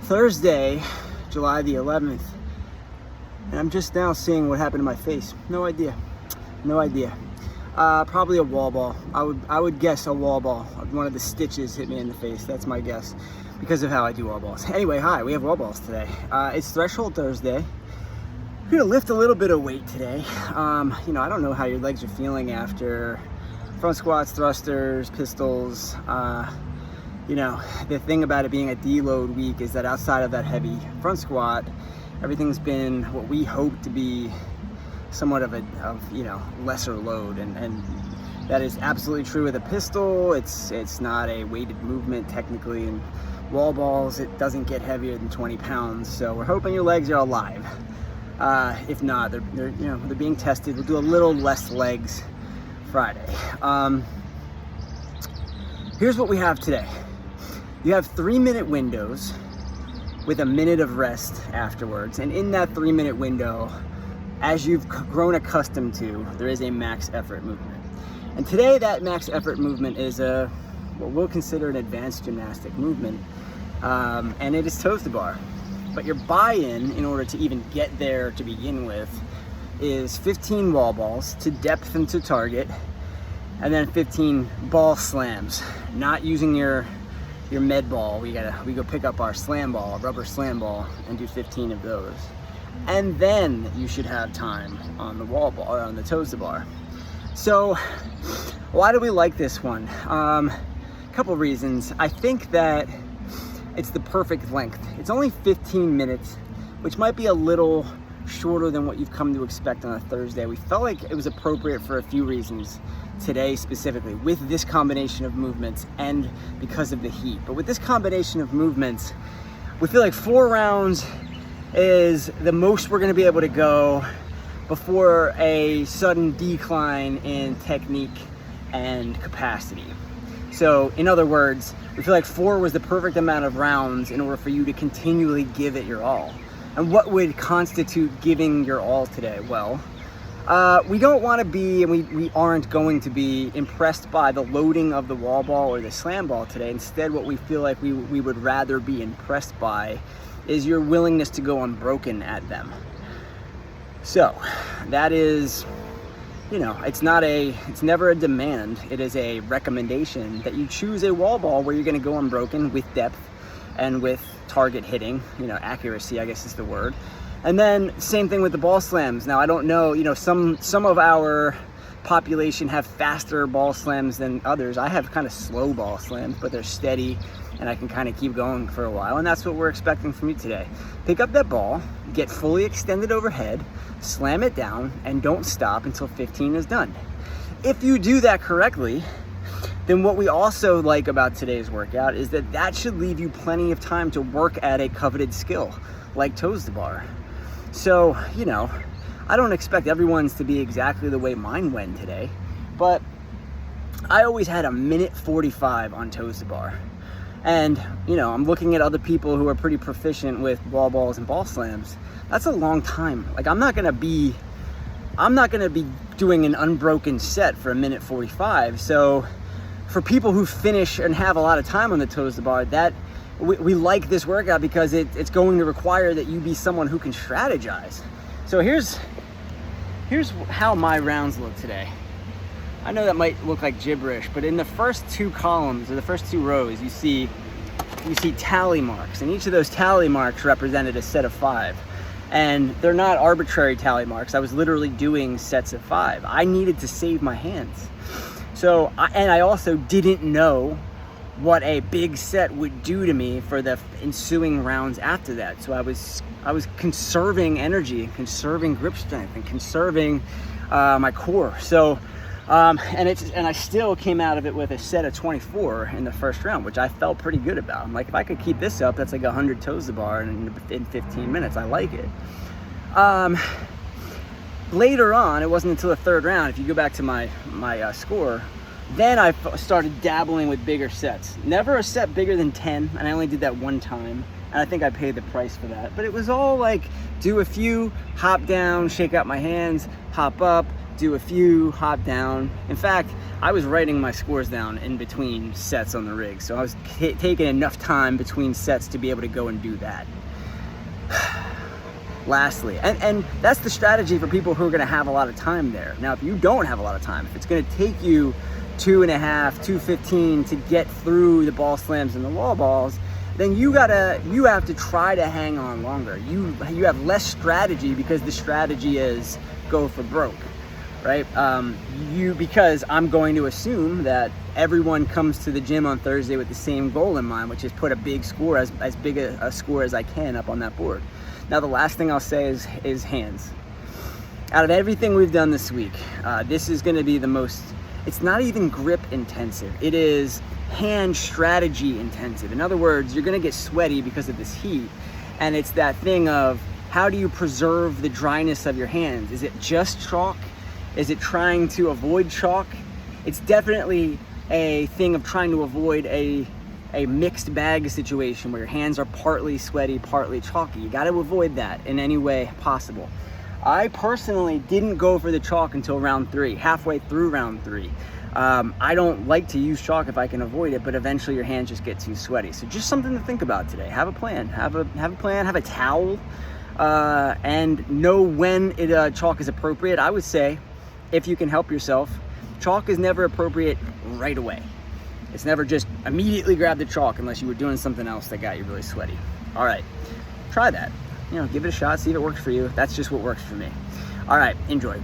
Thursday, July the 11th, and I'm just now seeing what happened to my face. No idea. Probably a wall ball. I would guess a wall ball. One of the stitches hit me in the face. That's my guess because of how I do wall balls. Anyway, hi, we have wall balls today. It's Threshold Thursday. We're gonna lift a little bit of weight today. I don't know how your legs are feeling after front squats, thrusters, pistols. The thing about it being a deload week is that outside of that heavy front squat, everything's been what we hope to be somewhat of lesser load, and that is absolutely true with a pistol. It's not a weighted movement technically, and wall balls, it doesn't get heavier than 20 pounds. So we're hoping your legs are alive. If not, they're being tested. We'll do a little less legs Friday. Here's what we have today. You have 3-minute windows with a minute of rest afterwards. And in that 3-minute window, as you've grown accustomed to, there is a max effort movement. And today that max effort movement is what we'll consider an advanced gymnastic movement. And it is toes to bar. But your buy-in, in order to even get there to begin with, is 15 wall balls to depth and to target, and then 15 ball slams. Not using your med ball. We go pick up our slam ball, rubber slam ball, and do 15 of those. And then you should have time on the wall ball, or on the toes to bar. So why do we like this one? Couple reasons. I think that it's the perfect length. It's only 15 minutes, which might be a little shorter than what you've come to expect on a Thursday. We felt like it was appropriate for a few reasons today, specifically with this combination of movements and because of the heat. But with this combination of movements, we feel like 4 rounds is the most we're going to be able to go before a sudden decline in technique and capacity. So in other words, we feel like 4 was the perfect amount of rounds in order for you to continually give it your all. And what would constitute giving your all today? Well, we don't want to be, and we aren't going to be impressed by the loading of the wall ball or the slam ball today. Instead, what we feel like we would rather be impressed by is your willingness to go unbroken at them. So that is, it's never a demand. It is a recommendation that you choose a wall ball where you're going to go unbroken with depth and with target hitting, accuracy, I guess is the word. And then same thing with the ball slams. Now I don't know, some of our population have faster ball slams than others. I have kind of slow ball slams, but they're steady and I can kind of keep going for a while. And that's what we're expecting from you today. Pick up that ball, get fully extended overhead, slam it down, and don't stop until 15 is done. If you do that correctly, then what we also like about today's workout is that should leave you plenty of time to work at a coveted skill like toes to bar. So, I don't expect everyone's to be exactly the way mine went today, but I always had a minute 45 on toes to bar. And, I'm looking at other people who are pretty proficient with wall balls and ball slams. That's a long time. Like, I'm not gonna be doing an unbroken set for a minute 45. So for people who finish and have a lot of time on the toes to bar, that we like this workout because it's going to require that you be someone who can strategize. So here's how my rounds look today. I know that might look like gibberish, but in the first 2 columns or the first 2 rows, you see tally marks, and each of those tally marks represented a set of 5. And they're not arbitrary tally marks. I was literally doing sets of 5. I needed to save my hands. So, I also didn't know what a big set would do to me for the ensuing rounds after that. So I was conserving energy, conserving grip strength, and conserving my core. So, and I still came out of it with a set of 24 in the first round, which I felt pretty good about. I'm like, if I could keep this up, that's like 100 toes to bar in 15 minutes. I like it. Later on, it wasn't until the 3rd round, if you go back to my score, then I started dabbling with bigger sets. Never a set bigger than 10, and I only did that 1 time, and I think I paid the price for that. But it was all like, do a few, hop down, shake out my hands, hop up, do a few, hop down. In fact, I was writing my scores down in between sets on the rig, so I was taking enough time between sets to be able to go and do that. Lastly, and that's the strategy for people who are gonna have a lot of time there. Now, if you don't have a lot of time, if it's gonna take you 2.5, 2:15 to get through the ball slams and the wall balls, then you have to try to hang on longer. You have less strategy because the strategy is go for broke, right? Because I'm going to assume that everyone comes to the gym on Thursday with the same goal in mind, which is put a big score, as big a score as I can up on that board. Now, the last thing I'll say is hands. Out of everything we've done this week, this is gonna be the most, it's not even grip intensive. It is hand strategy intensive. In other words, you're gonna get sweaty because of this heat. And it's that thing of, how do you preserve the dryness of your hands? Is it just chalk? Is it trying to avoid chalk? It's definitely a thing of trying to avoid a mixed bag situation where your hands are partly sweaty, partly chalky. You got to avoid that in any way possible. I personally didn't go for the chalk until round 3, halfway through round 3. I don't like to use chalk if I can avoid it, but eventually your hands just get too sweaty. So just something to think about today. Have a plan. Have a plan. Have a towel, and know when chalk is appropriate. I would say, if you can help yourself, chalk is never appropriate right away. It's never just immediately grab the chalk unless you were doing something else that got you really sweaty. All right, try that. Give it a shot, see if it works for you. That's just what works for me. All right, enjoy.